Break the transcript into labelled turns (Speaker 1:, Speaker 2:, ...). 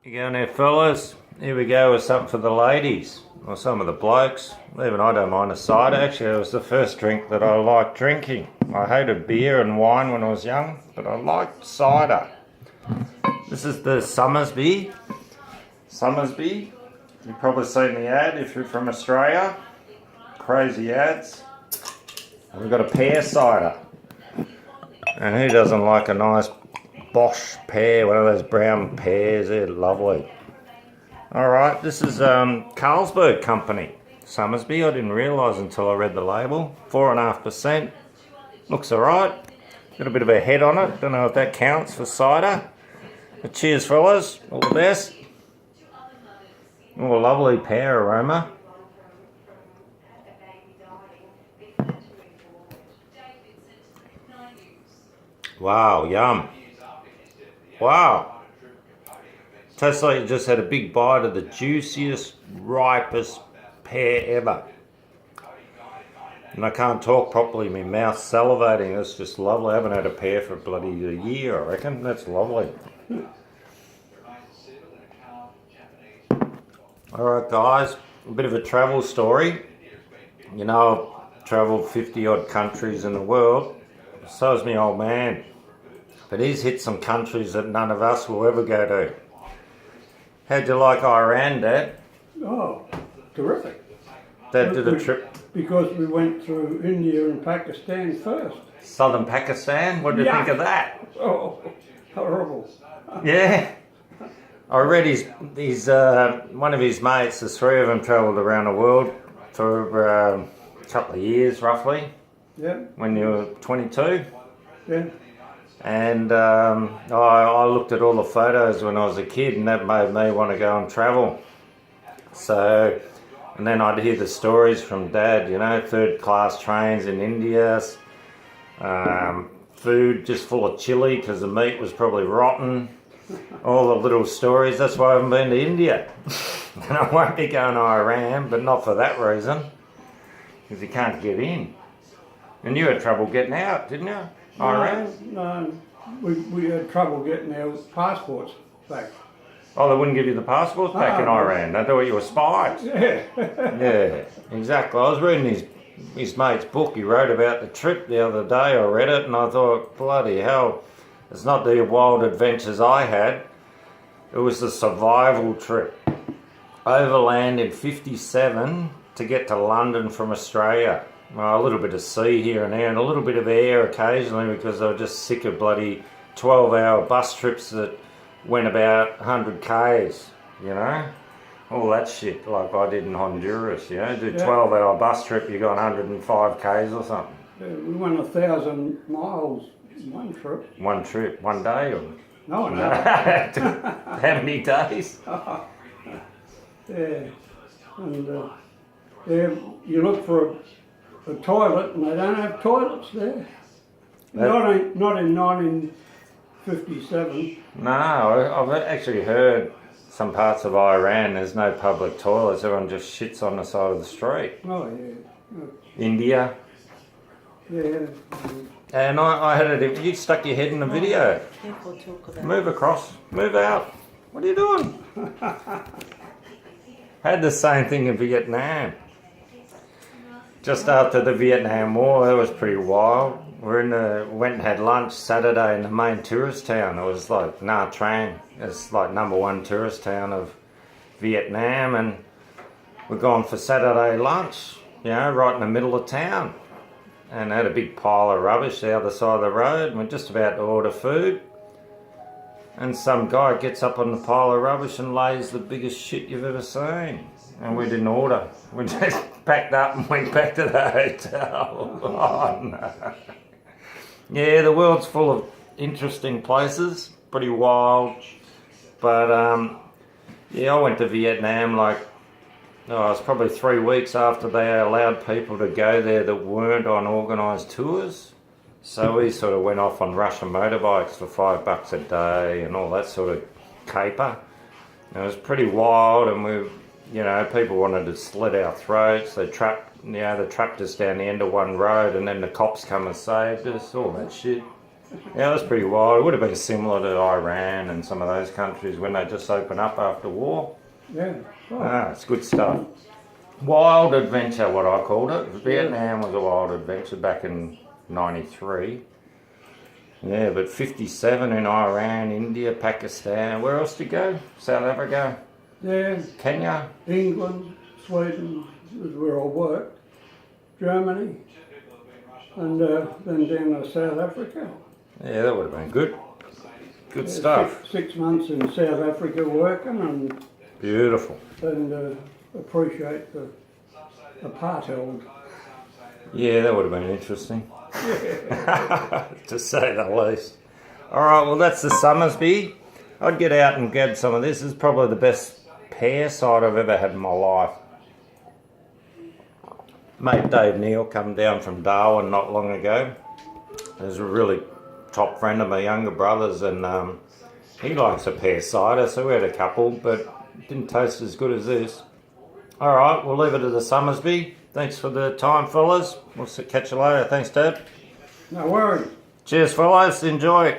Speaker 1: You going there, fellas? Here we go with something for the ladies, or some of the blokes. Even I don't mind a cider. Actually, it was the first drink that I liked drinking. I hated beer and wine when I was young, but I liked cider. This is the Somersby. Somersby. You've probably seen the ad if you're from Australia. Crazy ads. And we've got a Pear cider. And who doesn't like a nice Bosch pear, one of those brown pears? They're lovely. Alright, this is Carlsberg Company, Somersby. I didn't realise until I read the label. 4.5%. Looks alright. Got a bit of a head on it. Don't know if that counts for cider. But cheers, fellas. All the best. Oh, lovely pear aroma. Wow, yum. Wow. Tastes like you just had a big bite of the juiciest, ripest pear ever. And I can't talk properly, my mouth's salivating. That's just lovely. I haven't had a pear for bloody a year, I reckon. That's lovely. Alright guys, a bit of a travel story. You know, I've travelled 50 odd countries in the world. So has my old man. But he's hit some countries that none of us will ever go to. How'd you like Iran, Dad?
Speaker 2: Oh, terrific.
Speaker 1: Dad did a trip.
Speaker 2: Because we went through India and Pakistan first.
Speaker 1: Southern Pakistan? What did you think of that?
Speaker 2: Oh, horrible.
Speaker 1: Yeah. I read his one of his mates, the three of them travelled around the world for a couple of years roughly.
Speaker 2: Yeah.
Speaker 1: When you were 22.
Speaker 2: Yeah.
Speaker 1: And I looked at all the photos when I was a kid, and that made me want to go and travel. So, and then I'd hear the stories from Dad, you know, third class trains in India, food just full of chili because the meat was probably rotten, all the little stories. That's why I haven't been to India. And I won't be going to Iran, but not for that reason, because you can't get in. And you had trouble getting out, didn't you? Iran?
Speaker 2: No, we had trouble getting our passports back.
Speaker 1: Oh, they wouldn't give you the passports back in Iran. They thought you were spies.
Speaker 2: Yeah.
Speaker 1: Yeah, exactly. I was reading his mate's book. He wrote about the trip the other day. I read it and I thought, bloody hell, it's not the wild adventures I had. It was the survival trip. Overland in 57 to get to London from Australia. Well, a little bit of sea here and there and a little bit of air occasionally because I was just sick of bloody 12-hour bus trips that went about 100 k's, you know? All that shit like I did in Honduras, you know? Do 12-hour bus trip, you got 105 k's or something.
Speaker 2: Yeah, we went 1,000 miles in one trip.
Speaker 1: One trip, one day? Or?
Speaker 2: No.
Speaker 1: How many days?
Speaker 2: Yeah. And you look for a toilet and they don't have toilets there. Not in 1957.
Speaker 1: No, I've actually heard some parts of Iran there's no public toilets, everyone just shits on the side of the street.
Speaker 2: Oh yeah.
Speaker 1: India.
Speaker 2: Yeah.
Speaker 1: And I had it, you stuck your head in the video. Move across, move out. What are you doing? Had the same thing in Vietnam. Just after the Vietnam War, that was pretty wild. Went and had lunch Saturday in the main tourist town. It was like Nha Trang. It's like #1 tourist town of Vietnam, and we're going for Saturday lunch, you know, right in the middle of town. And had a big pile of rubbish the other side of the road. We're just about to order food. And some guy gets up on the pile of rubbish and lays the biggest shit you've ever seen. And we didn't order. We just packed up and went back to the hotel. Oh no. Yeah, the world's full of interesting places. Pretty wild. But yeah, I went to Vietnam it was probably 3 weeks after they allowed people to go there that weren't on organised tours. So we sort of went off on Russian motorbikes for $5 a day and all that sort of caper. And it was pretty wild, and you know, people wanted to slit our throats. They trapped us down the end of one road, and then the cops come and saved us, all that shit. Yeah, it was pretty wild. It would have been similar to Iran and some of those countries when they just open up after war.
Speaker 2: Yeah. Oh,
Speaker 1: Ah, it's good stuff. Wild adventure, what I called it. Vietnam was a wild adventure back in '93. Yeah, but 57 in Iran, India, Pakistan. Where else to go? South Africa,
Speaker 2: yeah.
Speaker 1: Kenya.
Speaker 2: England, Sweden is where I worked. Germany, and then down to South Africa.
Speaker 1: Yeah, that would have been good. Good
Speaker 2: Yeah,
Speaker 1: stuff.
Speaker 2: 6 months in South Africa working
Speaker 1: Beautiful.
Speaker 2: and appreciate the apartheid.
Speaker 1: Yeah, that would have been interesting. To say the least. Alright, well that's the Somersby. I'd get out and get some of this. This is probably the best pear cider I've ever had in my life. Mate Dave Neal come down from Darwin not long ago. He's a really top friend of my younger brother's, and he likes a pear cider, so we had a couple, but it didn't taste as good as this. Alright, we'll leave it at the Somersby. Thanks for the time, fellas. We'll catch you later. Thanks, Dad.
Speaker 2: No worries.
Speaker 1: Cheers, fellas. Enjoy.